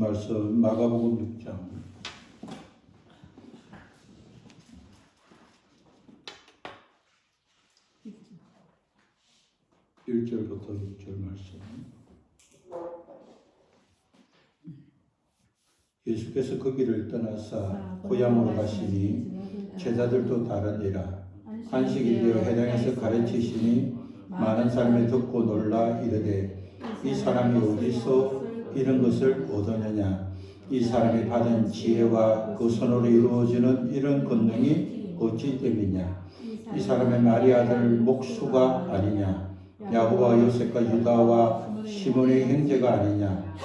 말씀 마가복음 6장 1절부터 6절 말씀. 예수께서 그 길을 떠나사 고향으로 가시니 제자들도 따르니라. 안식이 되어 회당에서 가르치시니 많은 사람이 듣고 놀라 이르되 이 사람이 어디서 이런 것을 얻었느냐. 이 사람이 받은 지혜와 그 손으로 이루어지는 이런 권능이 어찌 됨이냐. 이 사람의 마리 아들 목수가 아니냐. 야고보와 요셉과 유다와 시몬의 형제가 아니냐.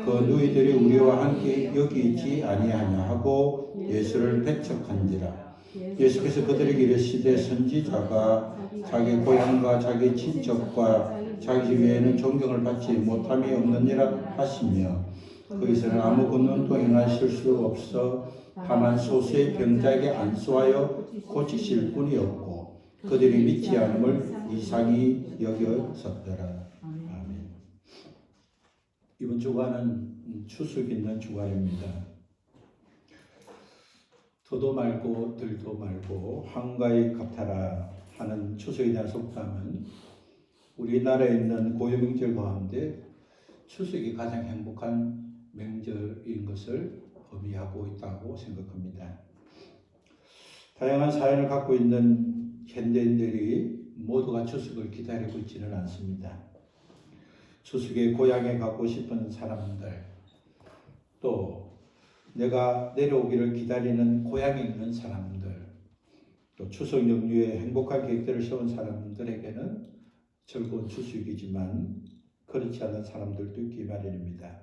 그 누이들이 우리와 함께 여기 있지 아니하냐 하고 예수를 배척한지라. 예수께서 그들에게 이르시되 선지자가 자기 고향과 자기 친척과 자기 외에는 존경을 받지 못함이 없느니라 하시며, 거기서는 아무 권능도 행하실 수 없어 다만 소수의 병자에게 안수하여 고치실 뿐이 없고 그들이 믿지 않음을 이상히 여겼었더라. 아멘. 이번 주간은 추석 있는 주간입니다. 더도 말고 덜도 말고 한가위 같아라 하는 추석에 대한 속담은 우리나라에 있는 고유 명절 가운데 추석이 가장 행복한 명절인 것을 의미하고 있다고 생각합니다. 다양한 사연을 갖고 있는 현대인들이 모두가 추석을 기다리고 있지는 않습니다. 추석에 고향에 가고 싶은 사람들, 또 내가 내려오기를 기다리는 고향에 있는 사람들, 또 추석 연휴에 행복한 계획들을 세운 사람들에게는 즐거운 추석이지만 그렇지 않은 사람들도 있기 마련입니다.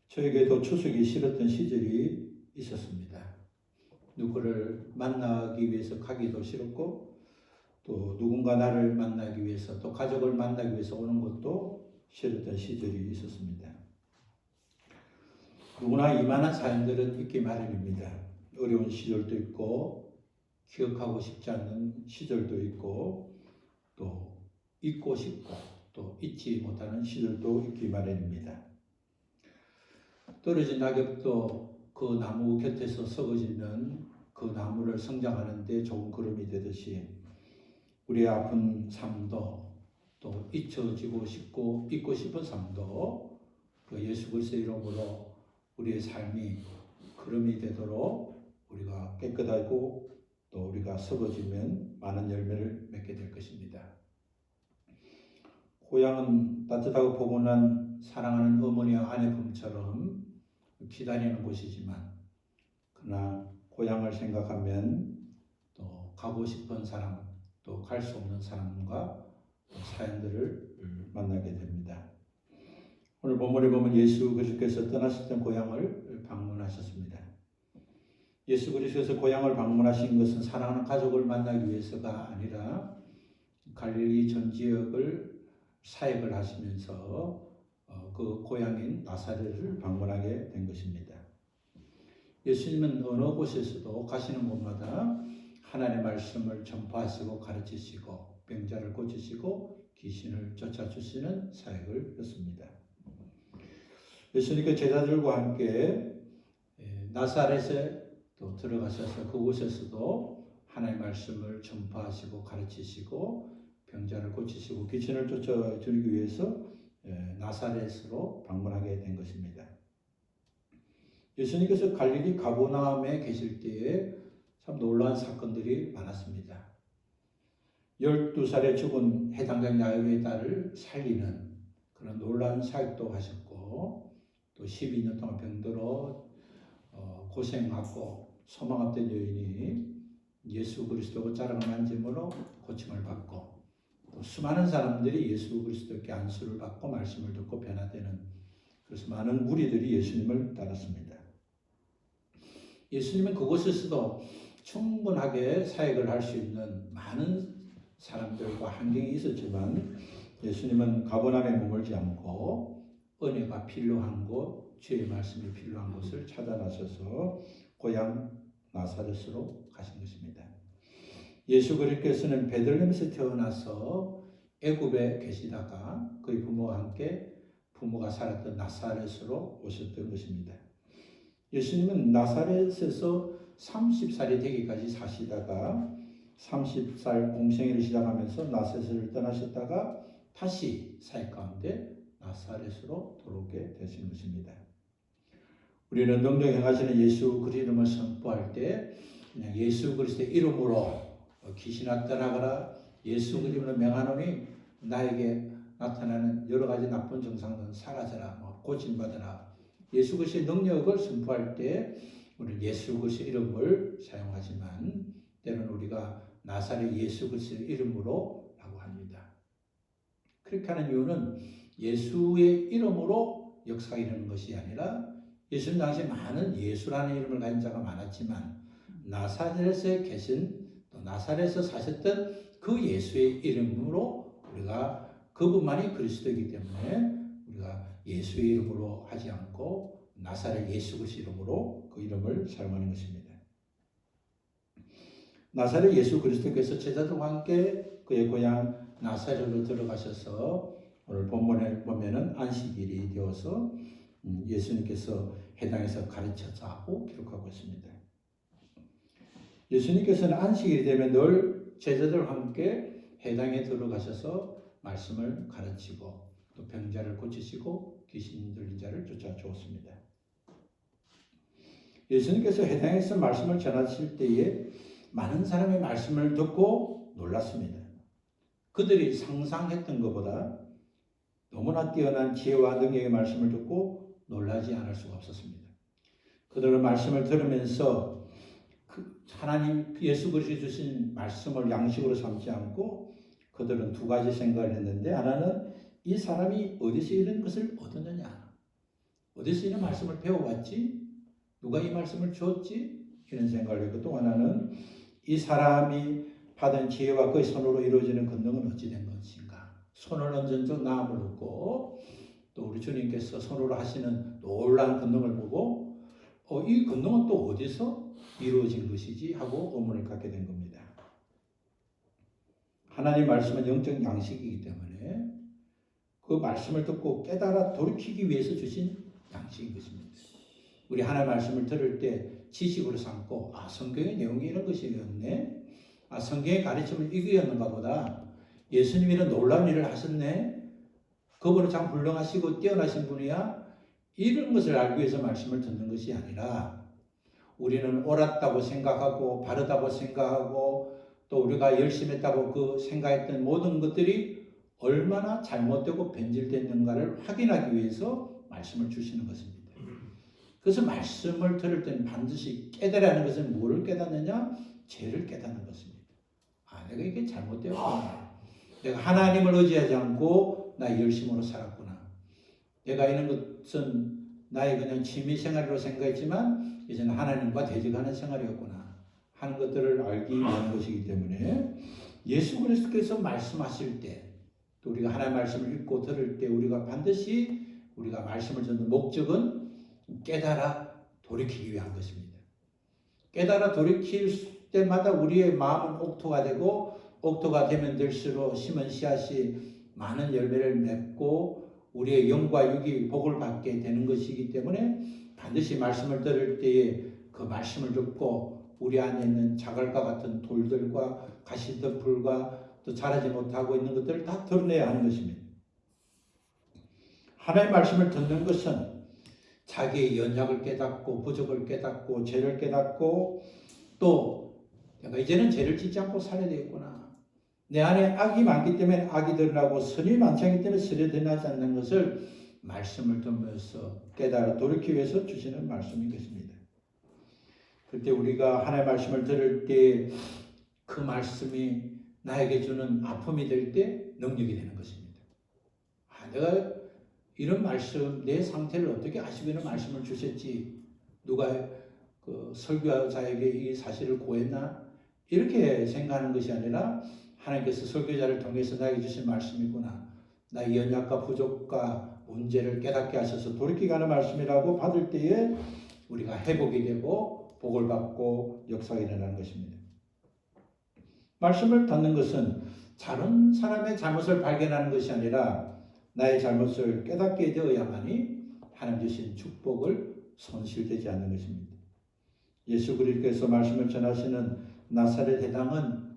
저에게도 추석이 싫었던 시절이 있었습니다. 누구를 만나기 위해서 가기도 싫었고, 또 누군가 나를 만나기 위해서, 또 가족을 만나기 위해서 오는 것도 싫었던 시절이 있었습니다. 누구나 이만한 사연들은 있기 마련입니다. 어려운 시절도 있고, 기억하고 싶지 않는 시절도 있고, 또 잊고 싶고 또 잊지 못하는 시절도 있기 마련입니다. 떨어진 낙엽도 그 나무 곁에서 썩어지는 그 나무를 성장하는 데 좋은 걸음이 되듯이 우리의 아픈 삶도, 또 잊혀지고 싶고 잊고 싶은 삶도 그 예수 그리스도의 이름으로 우리의 삶이 걸음이 되도록 우리가 깨끗하고 또 우리가 썩어지면 많은 열매를 맺게 될 것입니다. 고향은 따뜻하고 포근한 사랑하는 어머니와 아내 품처럼 기다리는 곳이지만, 그러나 고향을 생각하면 또 가고 싶은 사람, 또 갈 수 없는 사람과 사연들을 만나게 됩니다. 오늘 본문에 보면 예수 그리스도께서 떠나실 때 고향을 방문하셨습니다. 예수 그리스도께서 고향을 방문하신 것은 사랑하는 가족을 만나기 위해서가 아니라 갈릴리 전 지역을 사역을 하시면서 그 고향인 나사렛을 방문하게 된 것입니다. 예수님은 어느 곳에서도 가시는 곳마다 하나님의 말씀을 전파하시고 가르치시고 병자를 고치시고 귀신을 쫓아주시는 사역을 했습니다. 예수님께서 제자들과 함께 나사렛에 또 들어가셔서 그곳에서도 하나님의 말씀을 전파하시고 가르치시고 병자를 고치시고 귀신을 쫓아주기 위해서 나사렛으로 방문하게 된 것입니다. 예수님께서 갈릴리 가버나움에 계실 때에 참 놀라운 사건들이 많았습니다. 12살에 죽은 해당장 야이로의 딸을 살리는 그런 놀라운 사역도 하셨고, 또 12년 동안 병들어 고생하고 소망 없던 여인이 예수 그리스도 옷자락을 만짐으로 고침을 받고, 또 수많은 사람들이 예수 그리스도께 안수를 받고 말씀을 듣고 변화되는, 그래서 많은 무리들이 예수님을 따랐습니다. 예수님은 그곳에서도 충분하게 사역을 할 수 있는 많은 사람들과 환경이 있었지만 예수님은 가버나움에 머물지 않고 은혜가 필요한 곳, 주의 말씀이 필요한 곳을 찾아 나서서 고향 나사렛으로 가신 것입니다. 예수 그리스도께서는 베들레헴에서 태어나서 애굽에 계시다가 그의 부모와 함께 부모가 살았던 나사렛으로 오셨던 것입니다. 예수님은 나사렛에서 30살이 되기까지 사시다가 30살 공생애를 시작하면서 나사렛을 떠나셨다가 다시 사역 가운데 나사렛으로 돌아오게 되신 것입니다. 우리는 능력 행하시는 예수 그리스도 이름을 선포할 때 그냥 예수 그리스도의 이름으로 귀신아 떠나가라, 예수 그리스도로 명하노니 나에게 나타나는 여러 가지 나쁜 증상은 사라져라, 고침받아라. 예수 그리스도의 능력을 선포할 때 우리는 예수 그리스도의 이름을 사용하지만 때로는 우리가 나사렛 예수 그리스도의 이름으로 라고 합니다. 그렇게 하는 이유는 예수의 이름으로 역사가 일어나는 것이 아니라 예수님 당시에 많은 예수라는 이름을 가진 자가 많았지만 나사렛에 계신 또 나사렛에서 사셨던 그 예수의 이름으로 우리가 그분만이 그리스도이기 때문에 우리가 예수의 이름으로 하지 않고 나사렛 예수 그리스도 이름으로 그 이름을 사용하는 것입니다. 나사렛 예수 그리스도께서 제자들과 함께 그의 고향 나사렛으로 들어가셔서 오늘 본문에 보면은 안식일이 되어서 예수님께서 해당에서 가르쳤다고 기록하고 있습니다. 예수님께서는 안식일이 되면 늘 제자들과 함께 해당에 들어가셔서 말씀을 가르치고 또 병자를 고치시고 귀신 들린 자를 쫓아주었습니다. 예수님께서 해당에서 말씀을 전하실 때에 많은 사람의 말씀을 듣고 놀랐습니다. 그들이 상상했던 것보다 너무나 뛰어난 지혜와 능력의 말씀을 듣고 놀라지 않을 수가 없었습니다. 그들은 말씀을 들으면서 하나님 예수 그리스도 주신 말씀을 양식으로 삼지 않고 그들은 두 가지 생각을 했는데, 하나는 이 사람이 어디서 이런 것을 얻었느냐, 어디서 이런 말씀을 배워왔지, 누가 이 말씀을 주었지, 이런 생각을 했고, 또 하나는 이 사람이 받은 지혜와 그의 손으로 이루어지는 권능은 어찌 된 것인가. 손을 얹은 적 나음을 얻고 또 우리 주님께서 손으로 하시는 놀라운 권능을 보고 이 권능은 또 어디서 이루어진 것이지 하고 의문을 갖게 된 겁니다. 하나님 말씀은 영적 양식이기 때문에 그 말씀을 듣고 깨달아 돌이키기 위해서 주신 양식인 것입니다. 우리 하나님 말씀을 들을 때 지식으로 삼고 성경의 내용이 이런 것이었네, 성경의 가르침은 이거였는가 보다, 예수님이 이런 놀라운 일을 하셨네, 그분은 참 훌륭하시고 뛰어나신 분이야, 이런 것을 알기 위해서 말씀을 듣는 것이 아니라 우리는 옳았다고 생각하고 바르다고 생각하고 또 우리가 열심히 했다고 그 생각했던 모든 것들이 얼마나 잘못되고 변질됐는가를 확인하기 위해서 말씀을 주시는 것입니다. 그래서 말씀을 들을 때는 반드시 깨달아야 하는 것은 뭐를 깨닫느냐? 죄를 깨닫는 것입니다. 내가 이게 잘못되었구나. 내가 하나님을 의지하지 않고 나의 열심으로 살았구나. 내가 이런 것은 나의 그냥 취미생활로 생각했지만 이제는 하나님과 대적하는 생활이었구나 하는 것들을 알기 위한 것이기 때문에 예수 그리스도께서 말씀하실 때 또 우리가 하나님의 말씀을 읽고 들을 때 우리가 반드시 우리가 말씀을 듣는 목적은 깨달아 돌이키기 위한 것입니다. 깨달아 돌이킬 때마다 우리의 마음은 옥토가 되고 옥토가 되면 될수록 심은 씨앗이 많은 열매를 맺고 우리의 영과 육이 복을 받게 되는 것이기 때문에 반드시 말씀을 들을 때에 그 말씀을 듣고 우리 안에 있는 자갈과 같은 돌들과 가시덤불과 또 자라지 못하고 있는 것들을 다 드러내야 하는 것입니다. 하나님의 말씀을 듣는 것은 자기의 연약을 깨닫고 부족을 깨닫고 죄를 깨닫고 또 내가 이제는 죄를 짓지 않고 살아야 되겠구나. 내 안에 악이 많기 때문에 악이 드러나고 선이 많지 않기 때문에 선이 드러나지 않는 것을 말씀을 듣면서 깨달아 돌이키기 위해서 주시는 말씀인 것입니다. 그때 우리가 하나님의 말씀을 들을 때 그 말씀이 나에게 주는 아픔이 될 때 능력이 되는 것입니다. 내가 이런 말씀, 내 상태를 어떻게 아시고 이런 말씀을 주셨지? 누가 그 설교자에게 이 사실을 고했나? 이렇게 생각하는 것이 아니라 하나님께서 설교자를 통해서 나에게 주신 말씀이구나. 나의 연약과 부족과 문제를 깨닫게 하셔서 돌이키게 하는 말씀이라고 받을 때에 우리가 회복이 되고 복을 받고 역사가 일어나는 것입니다. 말씀을 듣는 것은 다른 사람의 잘못을 발견하는 것이 아니라 나의 잘못을 깨닫게 되어야만이 하나님 주신 축복을 손실되지 않는 것입니다. 예수 그리스도께서 말씀을 전하시는 나사렛 회당은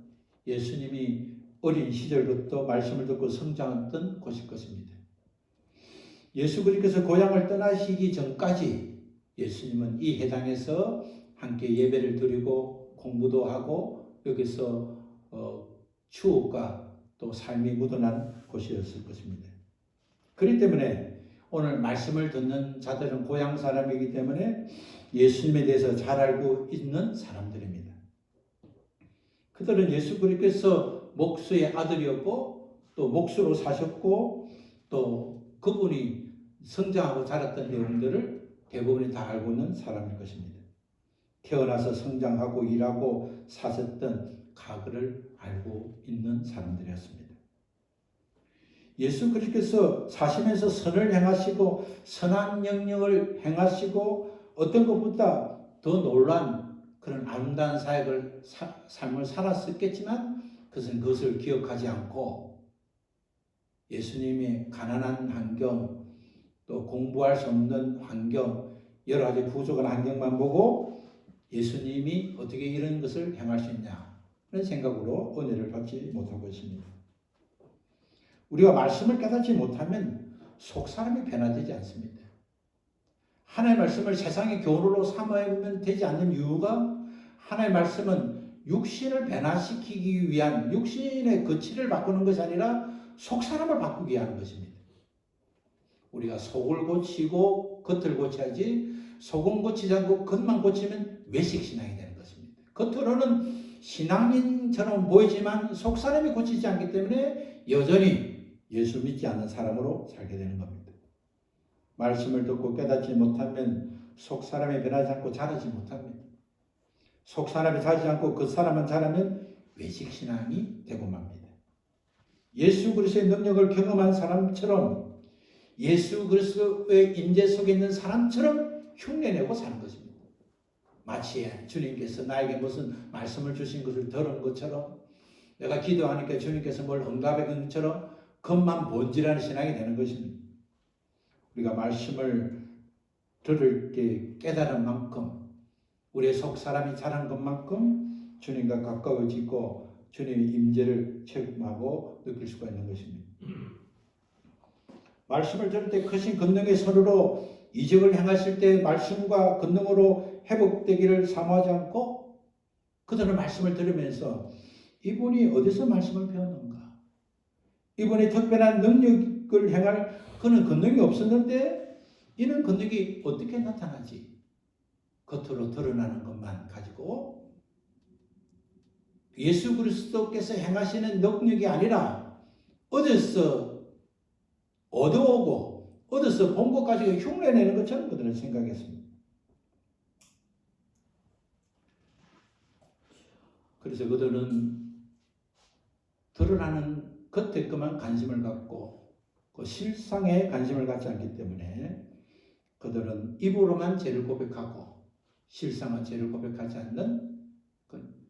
예수님이 어린 시절부터 말씀을 듣고 성장했던 곳일 것입니다. 예수 그리스도께서 고향을 떠나시기 전까지 예수님은 이 회당에서 함께 예배를 드리고 공부도 하고 여기서 추억과 또 삶이 묻어난 곳이었을 것입니다. 그렇기 때문에 오늘 말씀을 듣는 자들은 고향 사람이기 때문에 예수님에 대해서 잘 알고 있는 사람들입니다. 그들은 예수 그리스도께서 목수의 아들이었고 또 목수로 사셨고 또 그분이 성장하고 자랐던 내용들을 대부분이 다 알고 있는 사람일 것입니다. 태어나서 성장하고 일하고 사셨던 과거를 알고 있는 사람들이었습니다. 예수 그리스도께서 사시면서 선을 행하시고 선한 명령을 행하시고 어떤 것보다 더 놀란 그런 아름다운 삶을 살았었겠지만 그것을 기억하지 않고 예수님의 가난한 환경 또 공부할 수 없는 환경 여러 가지 부족한 환경만 보고 예수님이 어떻게 이런 것을 행할 수 있냐 그런 생각으로 은혜를 받지 못하고 있습니다. 우리가 말씀을 깨닫지 못하면 속사람이 변화되지 않습니다. 하나님의 말씀을 세상의 교훈으로 삼으면 되지 않는 이유가 하나님의 말씀은 육신을 변화시키기 위한 육신의 거치를 바꾸는 것이 아니라 속사람을 바꾸기 위한 것입니다. 우리가 속을 고치고 겉을 고쳐야지 속은 고치지 않고 겉만 고치면 외식신앙이 되는 것입니다. 겉으로는 신앙인처럼 보이지만 속사람이 고치지 않기 때문에 여전히 예수 믿지 않는 사람으로 살게 되는 겁니다. 말씀을 듣고 깨닫지 못하면 속사람이 변하지 않고 자라지 못합니다. 속사람이 자라지 않고 그 사람만 자라면 외식신앙이 되고 맙니다. 예수 그리스도의 능력을 경험한 사람처럼 예수 그리스도의 임재 속에 있는 사람처럼 흉내내고 사는 것입니다. 마치 주님께서 나에게 무슨 말씀을 주신 것을 들은 것처럼 내가 기도하니까 주님께서 뭘 응답해 준 것처럼 겉만 본질하는 신앙이 되는 것입니다. 우리가 말씀을 들을 때 깨달은 만큼 우리의 속 사람이 자란 것만큼 주님과 가까워지고 주님의 임재를 체험하고 느낄 수가 있는 것입니다. 말씀을 들을 때 크신 권능의 손으로 이적을 행하실 때 말씀과 권능으로 회복되기를 사모하지 않고 그들은 말씀을 들으면서 이분이 어디서 말씀을 배웠는가? 이분이 특별한 능력을 행할 그는 권능이 없었는데 이는 권능이 어떻게 나타나지? 겉으로 드러나는 것만 가지고 예수 그리스도께서 행하시는 능력이 아니라 어디서 얻어오고 어디서 본 것 가지고 흉내내는 것처럼 그들은 생각했습니다. 그래서 그들은 드러나는 겉에 것만 관심을 갖고 그 실상에 관심을 갖지 않기 때문에 그들은 입으로만 죄를 고백하고 실상은 죄를 고백하지 않는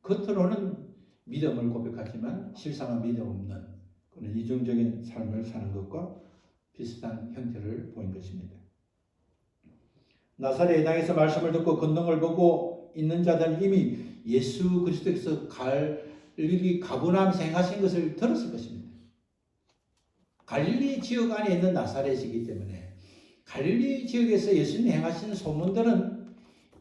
겉으로는 믿음을 고백하지만 실상은 믿음 없는 그런 이중적인 삶을 사는 것과 비슷한 형태를 보인 것입니다. 나사렛 회당에서 말씀을 듣고 권능을 보고 있는 자들은 이미 예수 그리스도께서 갈릴리 가버나움에서 행하신 것을 들었을 것입니다. 갈릴리 지역 안에 있는 나사렛이기 때문에 갈릴리 지역에서 예수님이 행하신 소문들은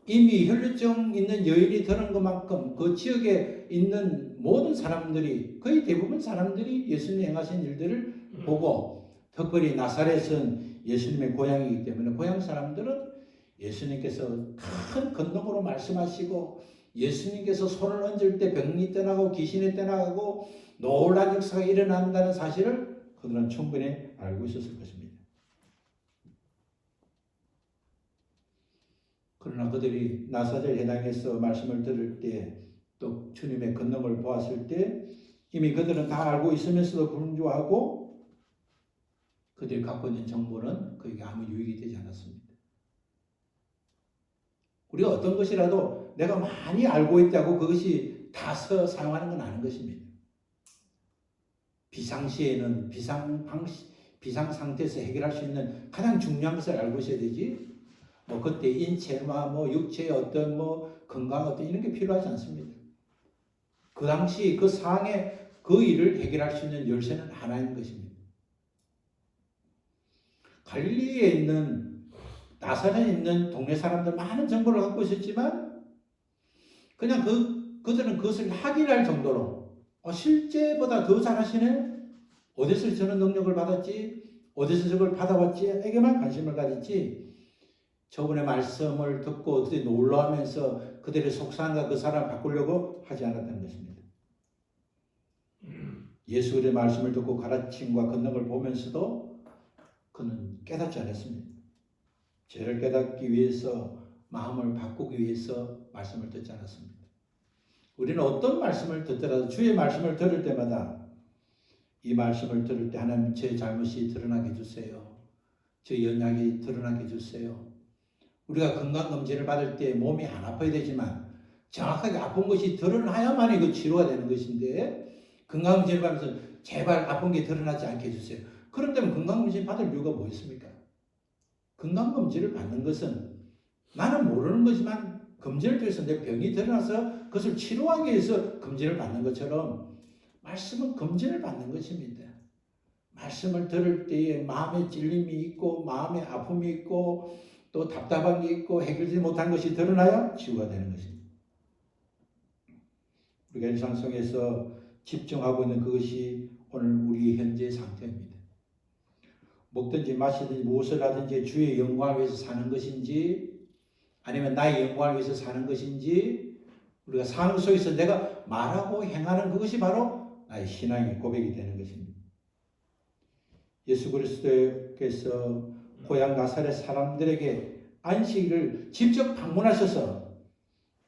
이미 혈루증 있는 여인이 들은 것만큼 그 지역에 있는 모든 사람들이 거의 대부분 사람들이 예수님이 행하신 일들을 보고 특별히 나사렛은 예수님의 고향이기 때문에 고향 사람들은 예수님께서 큰 권능으로 말씀하시고 예수님께서 손을 얹을 때 병이 떠나고 귀신이 떠나가고 놀라운 역사가 일어난다는 사실을 그들은 충분히 알고 있었을 것입니다. 그러나 그들이 나사렛 회당에서 말씀을 들을 때 또 주님의 권능을 보았을 때 이미 그들은 다 알고 있으면서도 불구하고 그들이 갖고 있는 정보는 그에게 아무 유익이 되지 않았습니다. 우리가 어떤 것이라도 내가 많이 알고 있다고 그것이 다 사용하는 건 아닌 것입니다. 비상시에는 비상 상태에서 해결할 수 있는 가장 중요한 것을 알고 있어야 되지. 그때 인체와 육체의 어떤 건강 어떤 이런 게 필요하지 않습니다. 그 당시 그 상황에 그 일을 해결할 수 있는 열쇠는 하나인 것입니다. 갈릴리에 있는 나사렛에 있는 동네 사람들 많은 정보를 갖고 있었지만 그냥 그들은 그것을 확인할 정도로 실제보다 더 잘하시네? 어디서 저런 능력을 받았지? 어디서 저걸 받아왔지? 에게만 관심을 가졌지. 저분의 말씀을 듣고 그들이 놀라우면서 그들의 속상함과 그 사람을 바꾸려고 하지 않았다는 것입니다. 예수의 말씀을 듣고 가르침과 권능을 보면서도 그는 깨닫지 않았습니다. 죄를 깨닫기 위해서 마음을 바꾸기 위해서 말씀을 듣지 않았습니다. 우리는 어떤 말씀을 듣더라도 주의 말씀을 들을 때마다 이 말씀을 들을 때 하나님 제 잘못이 드러나게 해주세요. 제 연약이 드러나게 해주세요. 우리가 건강검진을 받을 때 몸이 안 아파야 되지만 정확하게 아픈 것이 드러나야만 이거 치료가 되는 것인데 건강검진을 받으면서 제발 아픈 게 드러나지 않게 해주세요. 그런다면 건강검진 받을 이유가 뭐 있습니까? 건강검진을 받는 것은 나는 모르는 거지만 검진을 통해서 내 병이 드러나서 그것을 치료하기 위해서 검진을 받는 것처럼 말씀은 검진을 받는 것입니다. 말씀을 들을 때에 마음에 찔림이 있고 마음에 아픔이 있고 또 답답한 게 있고 해결되지 못한 것이 드러나야 치유가 되는 것입니다. 우리가 일상속에서 집중하고 있는 그것이 오늘 우리 현재의 상태입니다. 먹든지 마시든지 무엇을 하든지 주의 영광을 위해서 사는 것인지 아니면 나의 영광을 위해서 사는 것인지 우리가 삶 속에서 내가 말하고 행하는 그것이 바로 나의 신앙의 고백이 되는 것입니다. 예수 그리스도께서 고향 나사렛 사람들에게 안식일을 직접 방문하셔서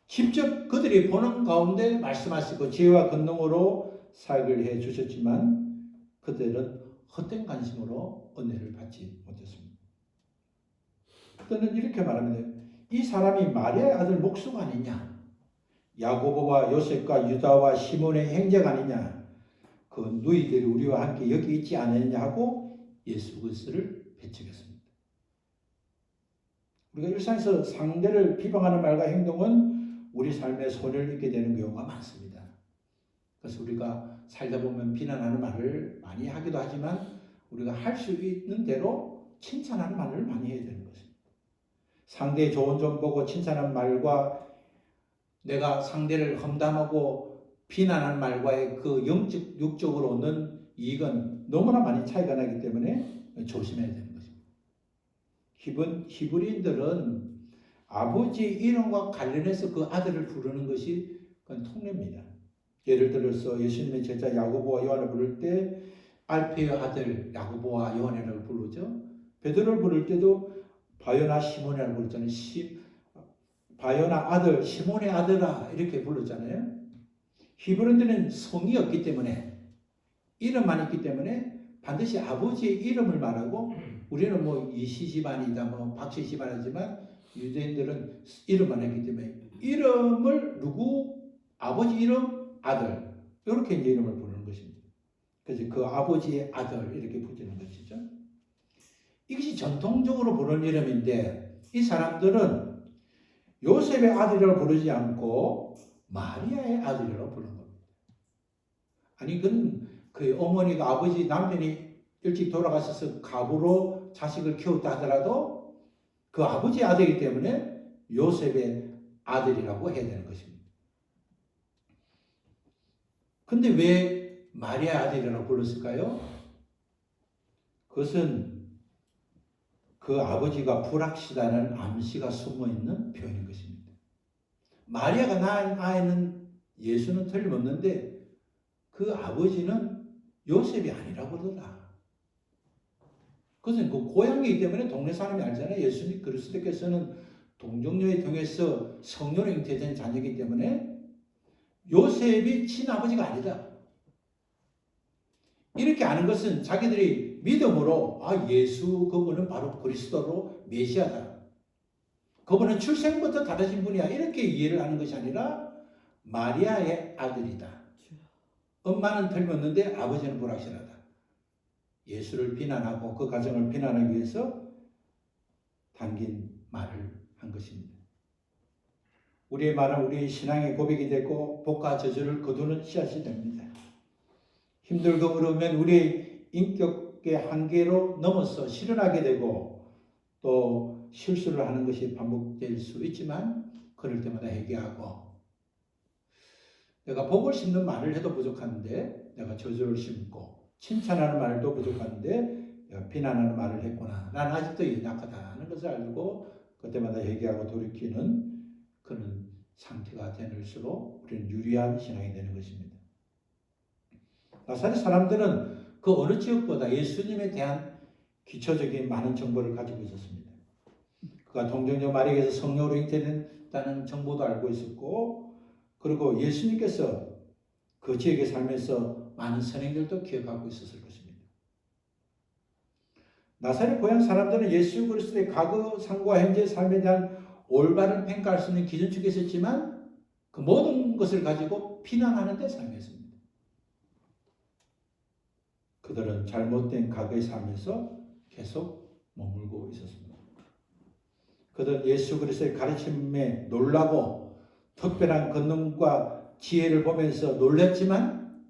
직접 그들이 보는 가운데 말씀하시고 지혜와 권능으로 사역을 해 주셨지만 그들은 헛된 관심으로 은혜를 받지 못했습니다. 그들은 이렇게 말합니다. 이 사람이 마리아의 아들 목수가 아니냐? 야고보와 요셉과 유다와 시몬의 형제가 아니냐? 그 누이들이 우리와 함께 여기 있지 않느냐 하고 예수 그리스도를 배척했습니다. 우리가 일상에서 상대를 비방하는 말과 행동은 우리 삶에 손해를 입게 되는 경우가 많습니다. 그래서 우리가 살다 보면 비난하는 말을 많이 하기도 하지만 우리가 할 수 있는 대로 칭찬하는 말을 많이 해야 되는 것입니다. 상대의 좋은 점 보고 칭찬하는 말과 내가 상대를 험담하고 비난하는 말과의 그 육적으로 얻는 이익은 너무나 많이 차이가 나기 때문에 조심해야 되는 것입니다. 히브리인들은 아버지 이름과 관련해서 그 아들을 부르는 것이 그건 통례입니다. 예를 들어서 예수님의 제자 야고보와 요한을 부를 때 알페의 아들 야고보와 요한이라고 부르죠. 베드로를 부를 때도 바요나 시몬이라고 부르잖아요. 바요나 아들 시몬의 아들아 이렇게 불렀잖아요. 히브리인들은 성이 없기 때문에 이름만 있기 때문에 반드시 아버지의 이름을 말하고 우리는 이씨 집안이다 박씨 집안이지만 유대인들은 이름만 했기 때문에 이름을 아버지 이름 아들 이렇게 이제 이름을 부르는 것입니다. 그래서 그 아버지의 아들 이렇게 부르는 것이죠. 이것이 전통적으로 부르는 이름인데 이 사람들은 요셉의 아들이라고 부르지 않고 마리아의 아들이라고 부르는 겁니다. 아니 그 어머니가 아버지 남편이 일찍 돌아가셔서 갑으로 자식을 키웠다 하더라도 그 아버지의 아들이기 때문에 요셉의 아들이라고 해야 되는 것입니다. 근데 왜 마리아 아들이라고 불렀을까요? 그것은 그 아버지가 불확실하다는 암시가 숨어있는 표현인 것입니다. 마리아가 낳은 아이는 예수는 틀림없는데 그 아버지는 요셉이 아니라고 그러더라. 그것은 그 고향이기 때문에 동네 사람이 알잖아요. 예수님 그리스도께서는 동정녀에 통해서 성령으로 잉태된 자녀이기 때문에 요셉이 친아버지가 아니다. 이렇게 아는 것은 자기들이 믿음으로 예수 그분은 바로 그리스도로 메시아다. 그분은 출생부터 다르신 분이야. 이렇게 이해를 하는 것이 아니라 마리아의 아들이다. 엄마는 틀림없는데 아버지는 불확실하다. 예수를 비난하고 그 가정을 비난하기 위해서 담긴 말을 한 것입니다. 우리의 말은 우리의 신앙의 고백이 되고 복과 저주를 거두는 씨앗이 됩니다. 힘들고 어려우면 우리의 인격의 한계로 넘어서 실현하게 되고 또 실수를 하는 것이 반복될 수 있지만 그럴 때마다 회개하고 내가 복을 심는 말을 해도 부족한데 내가 저주를 심고 칭찬하는 말도 부족한데 내가 비난하는 말을 했구나. 난 아직도 연약하다는 것을 알고 그때마다 회개하고 돌이키는 그런 상태가 될수록 우리는 유리한 신앙이 되는 것입니다. 나사렛 사람들은 그 어느 지역보다 예수님에 대한 기초적인 많은 정보를 가지고 있었습니다. 그가 동정녀 마리아에게서 성령으로 잉태된다는 정보도 알고 있었고 그리고 예수님께서 그 지역에 살면서 많은 선행들도 기억하고 있었을 것입니다. 나사렛 고향 사람들은 예수 그리스도의 과거, 상과 현재 삶에 대한 올바른 평가할 수 있는 기준축이 있었지만 그 모든 것을 가지고 비난하는 데 삶이었습니다. 그들은 잘못된 과거의 삶에서 계속 머물고 있었습니다. 그들은 예수 그리스도의 가르침에 놀라고 특별한 권능과 지혜를 보면서 놀랐지만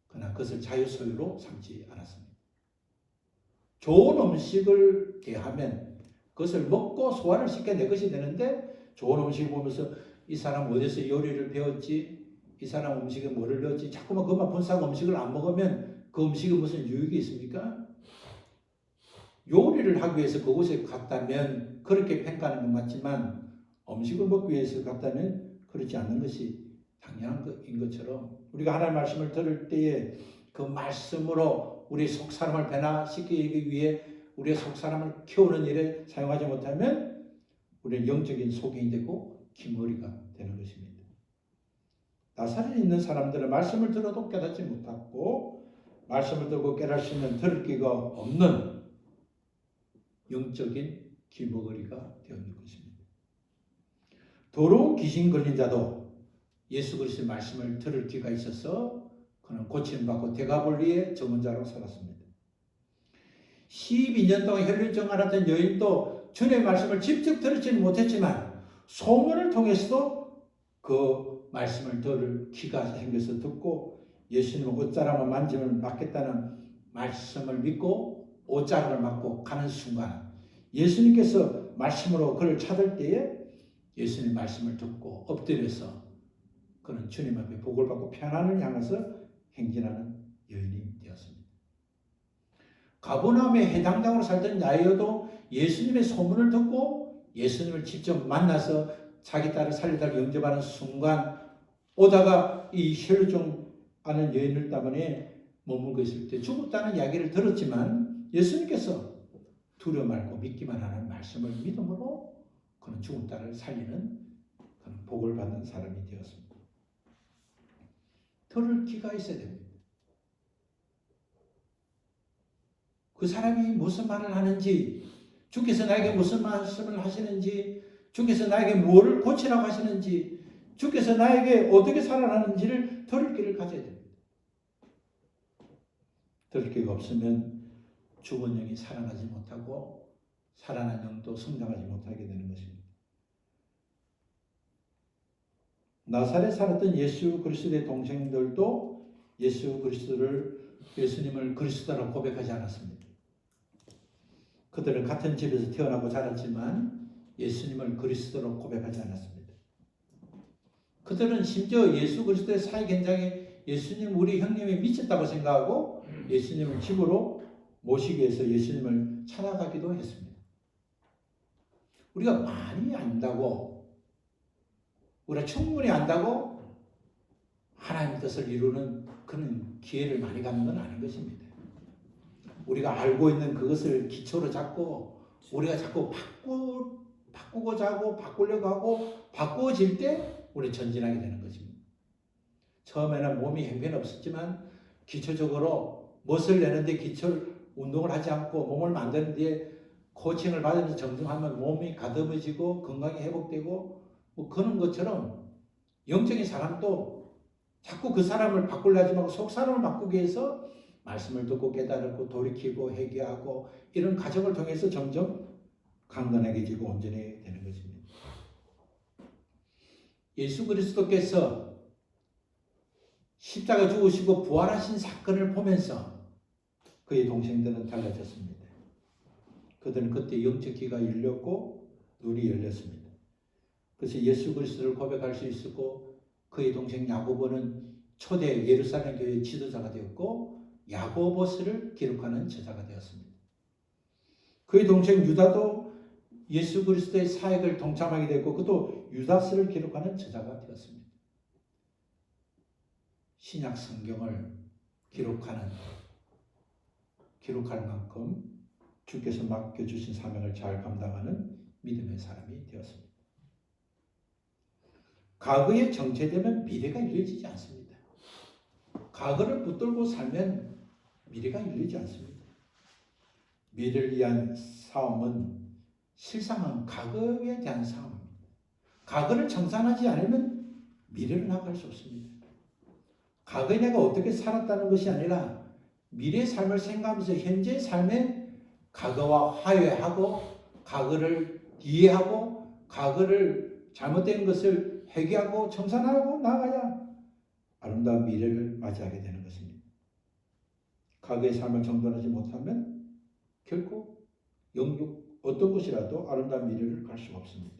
그러나 그것을 자유소유로 삼지 않았습니다. 좋은 음식을 대하면 그것을 먹고 소화를 시켜내 것이 되는데 좋은 음식을 보면서 이 사람 어디서 요리를 배웠지? 이 사람 음식에 뭐를 넣었지? 자꾸만 그것만 분석하고 음식을 안 먹으면 그 음식에 무슨 유익이 있습니까? 요리를 하기 위해서 그곳에 갔다면 그렇게 평가하는 건 맞지만 음식을 먹기 위해서 갔다면 그렇지 않는 것이 당연한 것인 것처럼 우리가 하나님의 말씀을 들을 때에 그 말씀으로 우리 속사람을 변화시키기 위해 우리의 속사람을 키우는 일에 사용하지 못하면 우리는 영적인 소경이 되고 기머리가 되는 것입니다. 나사렛에 있는 사람들은 말씀을 들어도 깨닫지 못하고 말씀을 듣고 깨달을 수 있는 들을 기가 없는 영적인 기머거리가 되었는 것입니다. 더러운 귀신 걸린 자도 예수 그리스도의 말씀을 들을 기가 있어서 그는 고침받고 대가볼리의 전문자로 살았습니다. 12년 동안 혈류증 앓았던 여인도 주님의 말씀을 직접 들었지는 못했지만 소문을 통해서도 그 말씀을 들을 기가 생겨서 듣고 예수님은 옷자락만 만지면 낫겠다는 말씀을 믿고 옷자락을 맞고 가는 순간 예수님께서 말씀으로 그를 찾을 때에 예수님 말씀을 듣고 엎드려서 그는 주님 앞에 복을 받고 평안을 향해서 행진하는 여인이 되었습니다. 가버나움의 해당장으로 살던 야이어도 예수님의 소문을 듣고 예수님을 직접 만나서 자기 딸을 살려달라고 영접하는 순간 오다가 이 혈류증 앓는 여인을 때문에 머물고 있을 때 죽었다는 이야기를 들었지만 예수님께서 두려워 말고 믿기만 하는 말씀을 믿음으로 그는 죽은 딸을 살리는 그런 복을 받는 사람이 되었습니다. 들을 귀가 있어야 됩니다. 그 사람이 무슨 말을 하는지, 주께서 나에게 무슨 말씀을 하시는지, 주께서 나에게 무엇을 고치라고 하시는지, 주께서 나에게 어떻게 살아나는지를 들을 귀를 가져야 됩니다. 들을 귀가 없으면 죽은 영이 살아나지 못하고 살아난 영도 성장하지 못하게 되는 것입니다. 나사렛에 살았던 예수 그리스도의 동생들도 예수님을 그리스도라고 고백하지 않았습니다. 그들은 같은 집에서 태어나고 자랐지만 예수님을 그리스도로 고백하지 않았습니다. 그들은 심지어 예수 그리스도의 사역 현장에 예수님 우리 형님이 미쳤다고 생각하고 예수님을 집으로 모시기 위해서 예수님을 찾아가기도 했습니다. 우리가 많이 안다고 우리가 충분히 안다고 하나님의 뜻을 이루는 그런 기회를 많이 갖는 건 아닌 것입니다. 우리가 알고 있는 그것을 기초로 잡고 우리가 자꾸 바꾸고자 하고 바꾸려고 하고 바꾸어질 때 우리 전진하게 되는 것입니다. 처음에는 몸이 형편없었지만 기초적으로 멋을 내는데 기초 운동을 하지 않고 몸을 만드는 데 코칭을 받으면서 정정하면 몸이 가듬어지고 건강이 회복되고 뭐 그런 것처럼 영적인 사람도 자꾸 그 사람을 바꾸려 하지 말고 속 사람을 바꾸기 위해서 말씀을 듣고 깨달고 돌이키고 회개하고 이런 과정을 통해서 점점 강건해지고 온전히 되는 것입니다. 예수 그리스도께서 십자가 죽으시고 부활하신 사건을 보면서 그의 동생들은 달라졌습니다. 그들은 그때 영적 귀가 열렸고 눈이 열렸습니다. 그래서 예수 그리스도를 고백할 수 있었고 그의 동생 야고보는 초대 예루살렘 교회의 지도자가 되었고 야고보서를 기록하는 저자가 되었습니다. 그의 동생 유다도 예수 그리스도의 사역을 동참하게 되었고 그도 유다서를 기록하는 저자가 되었습니다. 신약 성경을 기록할 만큼 주께서 맡겨주신 사명을 잘 감당하는 믿음의 사람이 되었습니다. 과거에 정체되면 미래가 이루어지지 않습니다. 과거를 붙들고 살면 미래가 이루어지지 않습니다. 미래를 위한 싸움은 실상은 과거에 대한 싸움입니다. 과거를 청산하지 않으면 미래를 나아갈 수 없습니다. 과거에 내가 어떻게 살았다는 것이 아니라 미래의 삶을 생각하면서 현재의 삶에 과거와 화해하고 과거를 이해하고 과거를 잘못된 것을 회개하고 청산하고 나아가야 아름다운 미래를 맞이하게 되는 것입니다. 과거의 삶을 정돈하지 못하면 결코 영육 어떤 것이라도 아름다운 미래를 갈 수가 없습니다.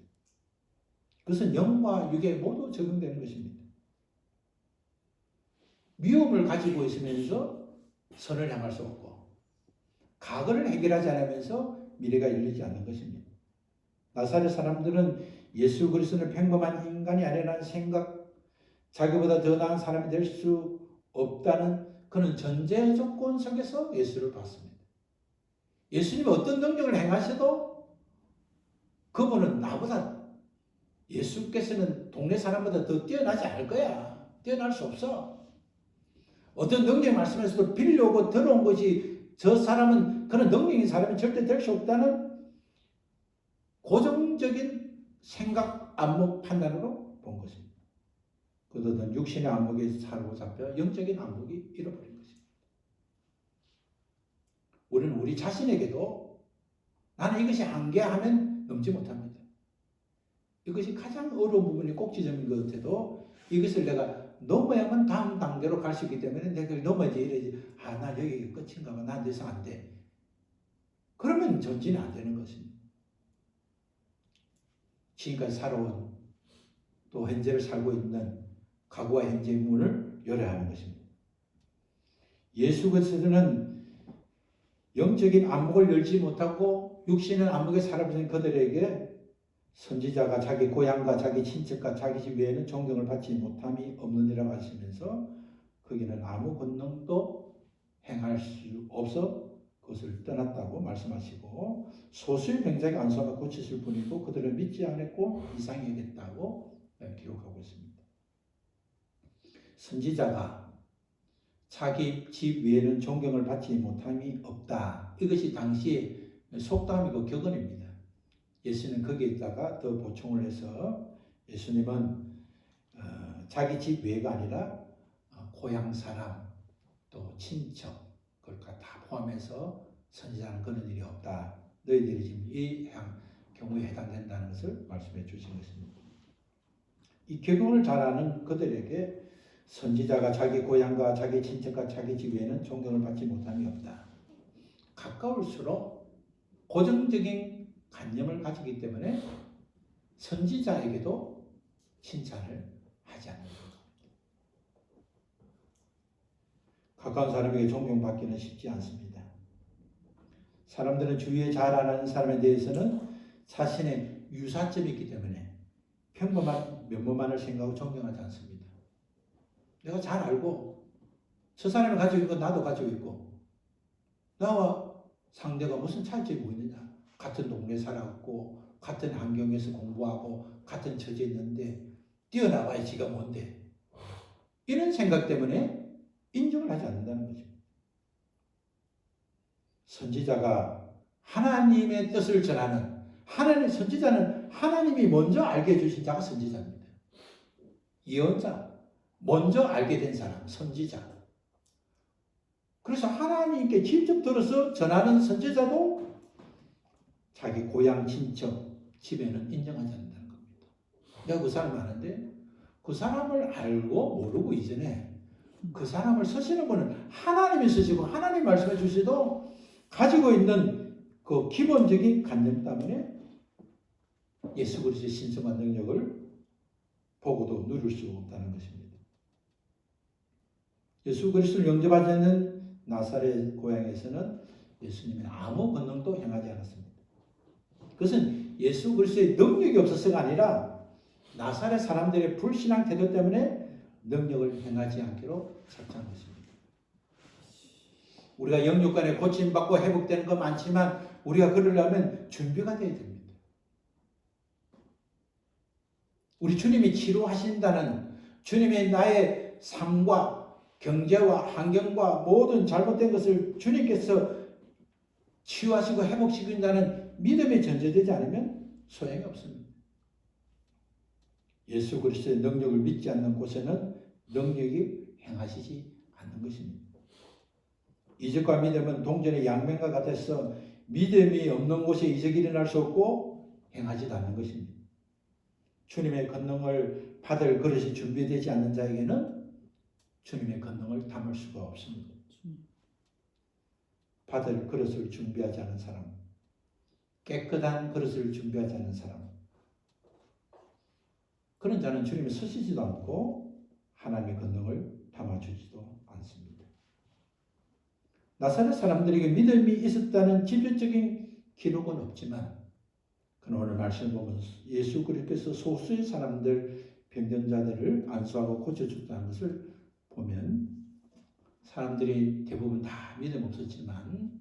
그것은 영과 육에 모두 적용되는 것입니다. 미움을 가지고 있으면서 선을 향할 수 없고 과거를 해결하지 않으면서 미래가 열리지 않는 것입니다. 나사렛 사람들은 예수 그리스도는 평범한 인간이 아니라는 생각, 자기보다 더 나은 사람이 될 수 없다는 그런 전제 조건 속에서 예수를 봤습니다. 예수님이 어떤 능력을 행하셔도 그분은 나보다 예수께서는 동네 사람보다 더 뛰어나지 않을 거야. 뛰어날 수 없어. 어떤 능력의 말씀에서도 빌려오고 들어온 것이 저 사람은 그런 능력인 사람이 절대 될 수 없다는 고정적인 생각, 안목, 판단으로 본 것입니다. 그들은 육신의 안목에 사로잡혀 영적인 안목이 잃어버린 것입니다. 우리는 우리 자신에게도 나는 이것이 한계하면 넘지 못합니다. 이것이 가장 어려운 부분이 꼭지점인 것 같아도 이것을 내가 넘어야만 다음 단계로 갈 수 있기 때문에 내가 넘어야지 이러지. 나 여기 끝인가 봐. 난 더 이상 안 돼. 그러면 전진이 안 되는 것입니다. 지금까지 살아온 또 현재를 살고 있는 과거와 현재의 문을 열어야 하는 것입니다. 예수 그리스도는 영적인 안목을 열지 못하고 육신의 안목에 살아버린 그들에게 선지자가 자기 고향과 자기 친척과 자기 집 외에는 존경을 받지 못함이 없느니라고 하시면서 거기는 아무 권능도 행할 수 없어 그것을 떠났다고 말씀하시고 소수의 병자에게 안수하며 고치실 뿐이고 그들을 믿지 않았고 이상히 여겼다고 기록하고 있습니다. 선지자가 자기 집 외에는 존경을 받지 못함이 없다. 이것이 당시의 속담이고 격언입니다. 예수는 거기에다가 더 보충을 해서 예수님은 자기 집 외가 아니라 고향 사람 또 친척 그걸 다 포함해서 선지자는 그런 일이 없다. 너희들이 지금 이 경우에 해당된다는 것을 말씀해 주신 것입니다. 이 격언을 잘 아는 그들에게 선지자가 자기 고향과 자기 친척과 자기 집 외에는 존경을 받지 못함이 없다. 가까울수록 고정적인 관념을 가지기 때문에 선지자에게도 칭찬을 하지 않는 겁니다. 가까운 사람에게 존경받기는 쉽지 않습니다. 사람들은 주위에 잘 아는 사람에 대해서는 자신의 유사점이 있기 때문에 평범한 면모만을 생각하고 존경하지 않습니다. 내가 잘 알고 저 사람이 가지고 있는 건 나도 가지고 있고 나와 상대가 무슨 차이점이 뭐 있느냐. 같은 동네 살았고 같은 환경에서 공부하고 같은 처지에 있는데 뛰어나봐야 지가 뭔데. 이런 생각 때문에 인정을 하지 않는다는 거죠. 선지자가 하나님의 뜻을 전하는 선지자는 하나님이 먼저 알게 해주신 자가 선지자입니다. 예언자, 먼저 알게 된 사람, 선지자. 그래서 하나님께 직접 들어서 전하는 선지자도 자기 고향 친척 집에는 인정하지 않는다는 겁니다. 내가 그 사람 아는데 그 사람을 알고 모르고 이전에 그 사람을 쓰시는 분은 하나님이 쓰시고 하나님 말씀해 주시도 가지고 있는 그 기본적인 관념 때문에 예수 그리스도의 신성한 능력을 보고도 누릴 수 없다는 것입니다. 예수 그리스도를 영접하지 않는 나사렛 고향에서는 예수님은 아무 권능도 행하지 않았습니다. 그것은 예수 그리스도의 능력이 없어서가 아니라 나사렛 사람들의 불신앙 태도 때문에 능력을 행하지 않기로 작정한 것입니다. 우리가 영육간에 고침받고 회복되는 것 많지만 우리가 그러려면 준비가 되어야 됩니다. 우리 주님이 치료하신다는 주님의 나의 삶과 경제와 환경과 모든 잘못된 것을 주님께서 치유하시고 회복시킨다는 믿음이 전제되지 않으면 소용이 없습니다. 예수 그리스도의 능력을 믿지 않는 곳에는 능력이 행하시지 않는 것입니다. 이적과 믿음은 동전의 양면과 같아서 믿음이 없는 곳에 이적이 일어날 수 없고 행하지도 않는 것입니다. 주님의 권능을 받을 그릇이 준비되지 않는 자에게는 주님의 권능을 담을 수가 없습니다. 받을 그릇을 준비하지 않은 사람, 깨끗한 그릇을 준비하지 않는 사람, 그런 자는 주님이 서시지도 않고 하나님의 권능을 담아주지도 않습니다. 나사렛 사람들에게 믿음이 있었다는 직접적인 기록은 없지만 오늘 말씀을 보면 예수 그리스도께서 소수의 사람들, 병든 자들을 안수하고 고쳐줬다는 것을 보면 사람들이 대부분 다 믿음 없었지만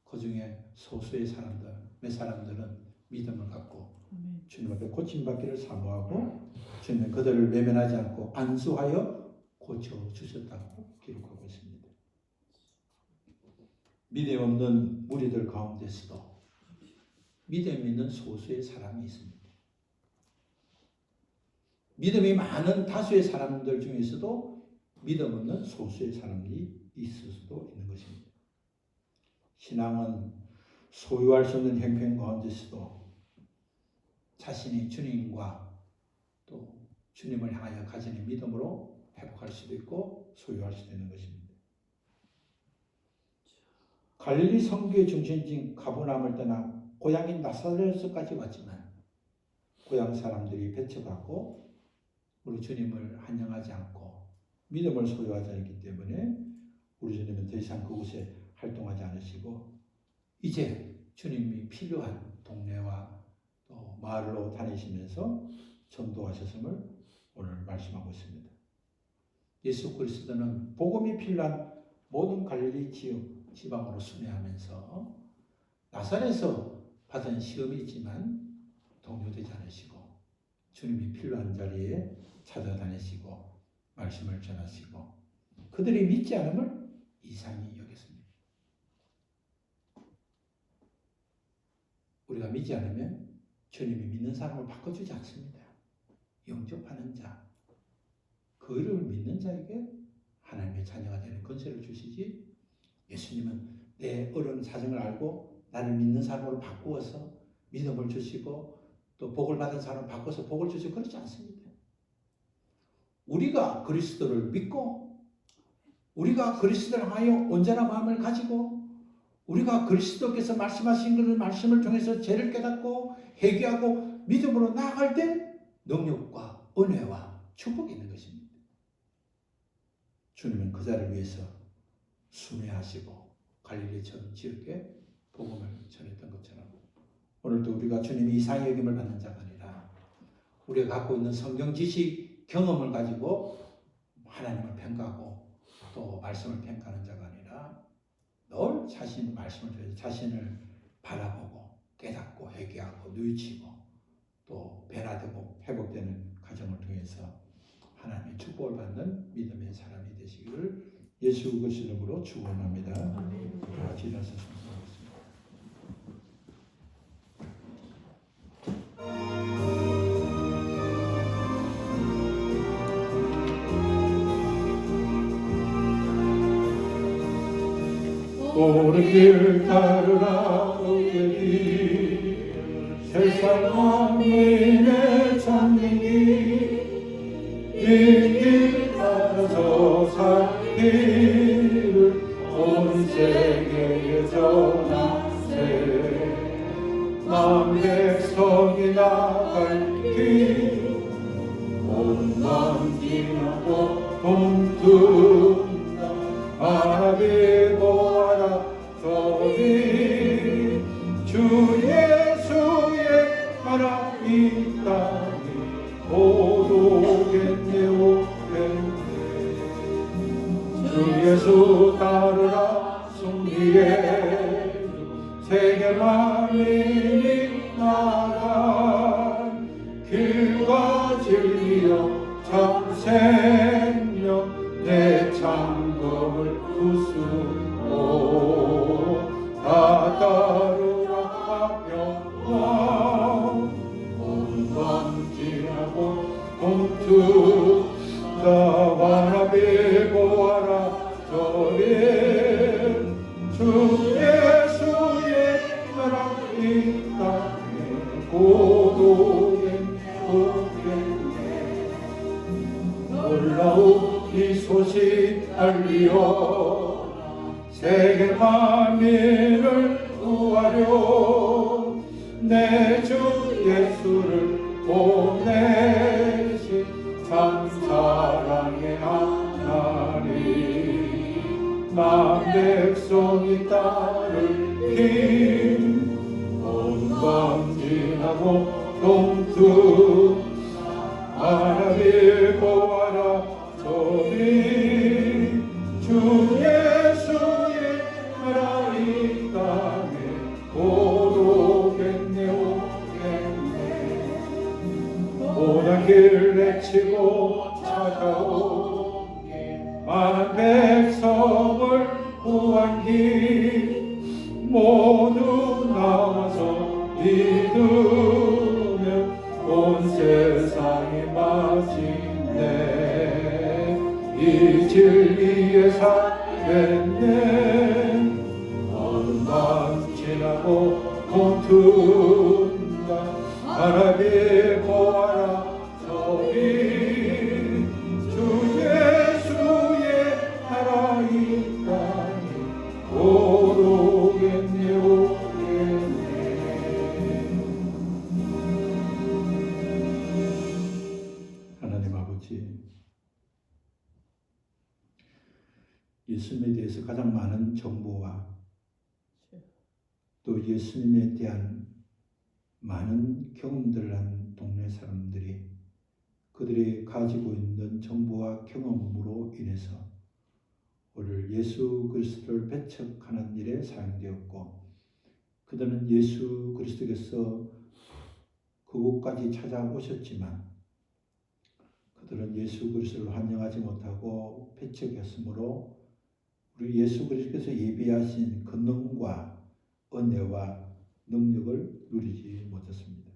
그 중에 소수의 사람들, 몇 사람들은 믿음을 갖고 주님 앞에 고침받기를 사모하고 주님은 그들을 외면하지 않고 안수하여 고쳐주셨다고 기록하고 있습니다. 믿음 없는 무리들 가운데서도 믿음 있는 소수의 사람이 있습니다. 믿음이 많은 다수의 사람들 중에서도 믿음 없는 소수의 사람이 있을 수도 있는 것입니다. 신앙은 소유할 수 없는 형편 가운데서도 자신이 주님과 또 주님을 향하여 가지는 믿음으로 회복할 수도 있고 소유할 수도 있는 것입니다. 갈릴리 성교의 중심지인 가버나움을 떠나 고향인 나사렛까지 왔지만 고향 사람들이 배척하고 우리 주님을 환영하지 않고 믿음을 소유하지 않기 때문에 우리 주님은 더 이상 그곳에 활동하지 않으시고 이제 주님이 필요한 동네와 또 마을로 다니시면서 전도하셨음을 오늘 말씀하고 있습니다. 예수 그리스도는 복음이 필요한 모든 갈릴리 지역 지방으로 순회하면서 나사렛에서 받은 시험이 있지만 동요되지 않으시고 주님이 필요한 자리에 찾아다니시고 말씀을 전하시고 그들이 믿지 않음을 이상히 여겼습니다. 우리가 믿지 않으면 주님이 믿는 사람을 바꿔주지 않습니다. 영접하는 자, 그 이름을 믿는 자에게 하나님의 자녀가 되는 권세를 주시지 예수님은 내 어려운 사정을 알고 나를 믿는 사람으로 바꾸어서 믿음을 주시고 또 복을 받은 사람을 바꿔서 복을 주시고 그렇지 않습니다. 우리가 그리스도를 믿고 우리가 그리스도를 향하여 온전한 마음을 가지고 우리가 그리스도께서 말씀하신 그 말씀을 통해서 죄를 깨닫고 회개하고 믿음으로 나아갈 때 능력과 은혜와 축복이 있는 것입니다. 주님은 그 자를 위해서 순회하시고 갈릴리 전 지역에 복음을 전했던 것처럼 오늘도 우리가 주님이 이상의 여김을 받는 자가 아니라 우리가 갖고 있는 성경 지식 경험을 가지고 하나님을 평가하고 또 말씀을 평가하는 자가 아니라 늘 자신 말씀을 통해서 자신을 바라보고 깨닫고 회개하고 뉘우치고 또 변화되고 회복되는 과정을 통해서 하나님의 축복을 받는 믿음의 사람이 되시기를 예수 그리스도 이름으로 축원합니다. 같이 일어나서 찬송하겠습니다. 옳은 길 따르라 의의 길 세상 만민의 찾는 길이길 따라서 살 길을 온 세계에 전하세 만 백성이 나갈 길 온만 지나고 동tun다 바라비 보아라 저리 주 예수의 나라 이 땅이 고독했네 오겠네 주 예수 따르라 승리해 세계 만민이 나간 길과 진리여 참 생명 내 창검을 부수고 다 따르라 평화 온밤 지나고 동투 다 바라비 보아라 저리 주 예수의 나라 이 땅에 고독에 오겠네 놀라운 이 소식 알리어 세계 만민을 구하려 내 주 예수를 보내신 참 사랑의 하나님 만 백성이 따를 길 온밤 지나고 동투 바라비 보아라 저리 주 예수의 나라 이 땅에 고독했네 오겠네 고단길 내치고 찾아온 만 백성을 구한 길 모두 나와서 믿으면 온 세상이 마치네 이 진리에 살겠네 어느 밤 지나고 동툰다 바라비 보아라 저리 주 예수의 나라 이 땅이 고독했네 오겠네 하나님 아버지 예수님에 대해서 가장 많은 정보와 또 예수님에 대한 많은 경험들을 한 동네 사람들이 그들이 가지고 있는 정보와 경험으로 인해서 오늘 예수 그리스도를 배척하는 일에 사용되었고 그들은 예수 그리스도께서 그곳까지 찾아오셨지만 그들은 예수 그리스도를 환영하지 못하고 배척했으므로 우리 예수 그리스도께서 예비하신 권능과 은혜와 능력을 누리지 못했습니다.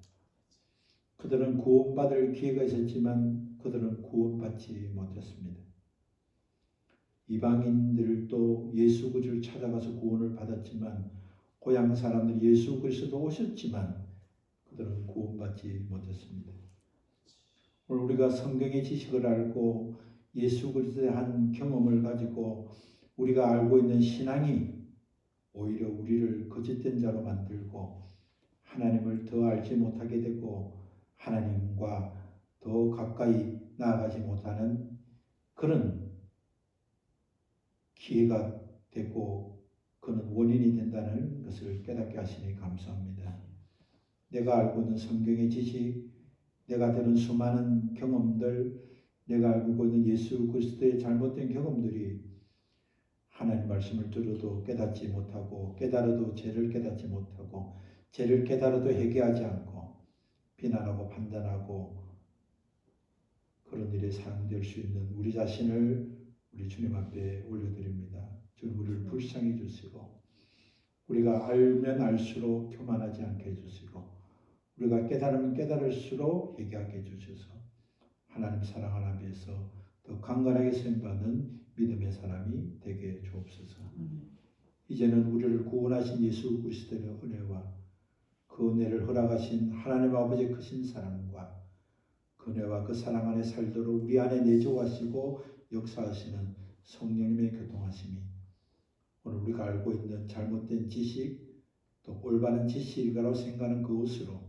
그들은 구원받을 기회가 있었지만 그들은 구원받지 못했습니다. 이방인들도 예수 그리스도를 찾아가서 구원을 받았지만 고향 사람들 예수 그리스도 오셨지만 그들은 구원받지 못했습니다. 오늘 우리가 성경의 지식을 알고 예수 그리스도의 한 경험을 가지고 우리가 알고 있는 신앙이 오히려 우리를 거짓된 자로 만들고 하나님을 더 알지 못하게 되고 하나님과 더 가까이 나아가지 못하는 그런 기회가 되고 그는 원인이 된다는 것을 깨닫게 하시니 감사합니다. 내가 알고 있는 성경의 지식, 내가 들은 수많은 경험들, 내가 알고 있는 예수 그리스도의 잘못된 경험들이 하나님 말씀을 들어도 깨닫지 못하고 깨달아도 죄를 깨닫지 못하고 죄를 깨달아도 회개하지 않고 비난하고 판단하고 그런 일에 사용될 수 있는 우리 자신을 우리 주님 앞에 올려드립니다. 주님 우리를 불쌍히 주시고 우리가 알면 알수록 교만하지 않게 해주시고 우리가 깨달으면 깨달을수록 회개하게 해주셔서 하나님 사랑 하나님에서 더 강건하게 쓰임받는 믿음의 사람이 되게 주옵소서. 이제는 우리를 구원하신 예수 그리스도의 은혜와 그 은혜를 허락하신 하나님 아버지의 크신 사랑과 그 은혜와 그 사랑 안에 살도록 우리 안에 내주하시고 역사하시는 성령님의 교통하심이 오늘 우리가 알고 있는 잘못된 지식 또 올바른 지식이라고 생각하는 그것으로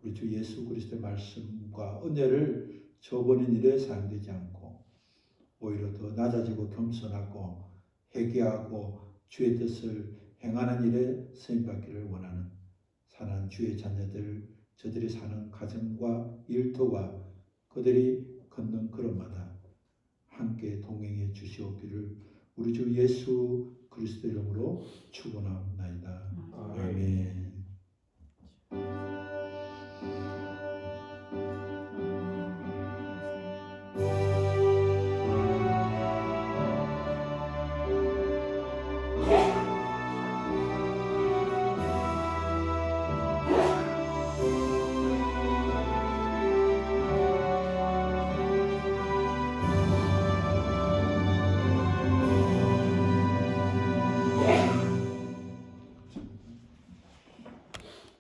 우리 주 예수 그리스도의 말씀과 은혜를 저버린 일에 사용되지 않고 오히려 더 낮아지고 겸손하고 회개하고 주의 뜻을 행하는 일에 쓰임받기를 원하는 사는 주의 자녀들, 저들이 사는 가정과 일터와 그들이 걷는 걸음마다 함께 동행해 주시옵기를 우리 주 예수 그리스도 이름으로 축원하옵나이다. 아멘.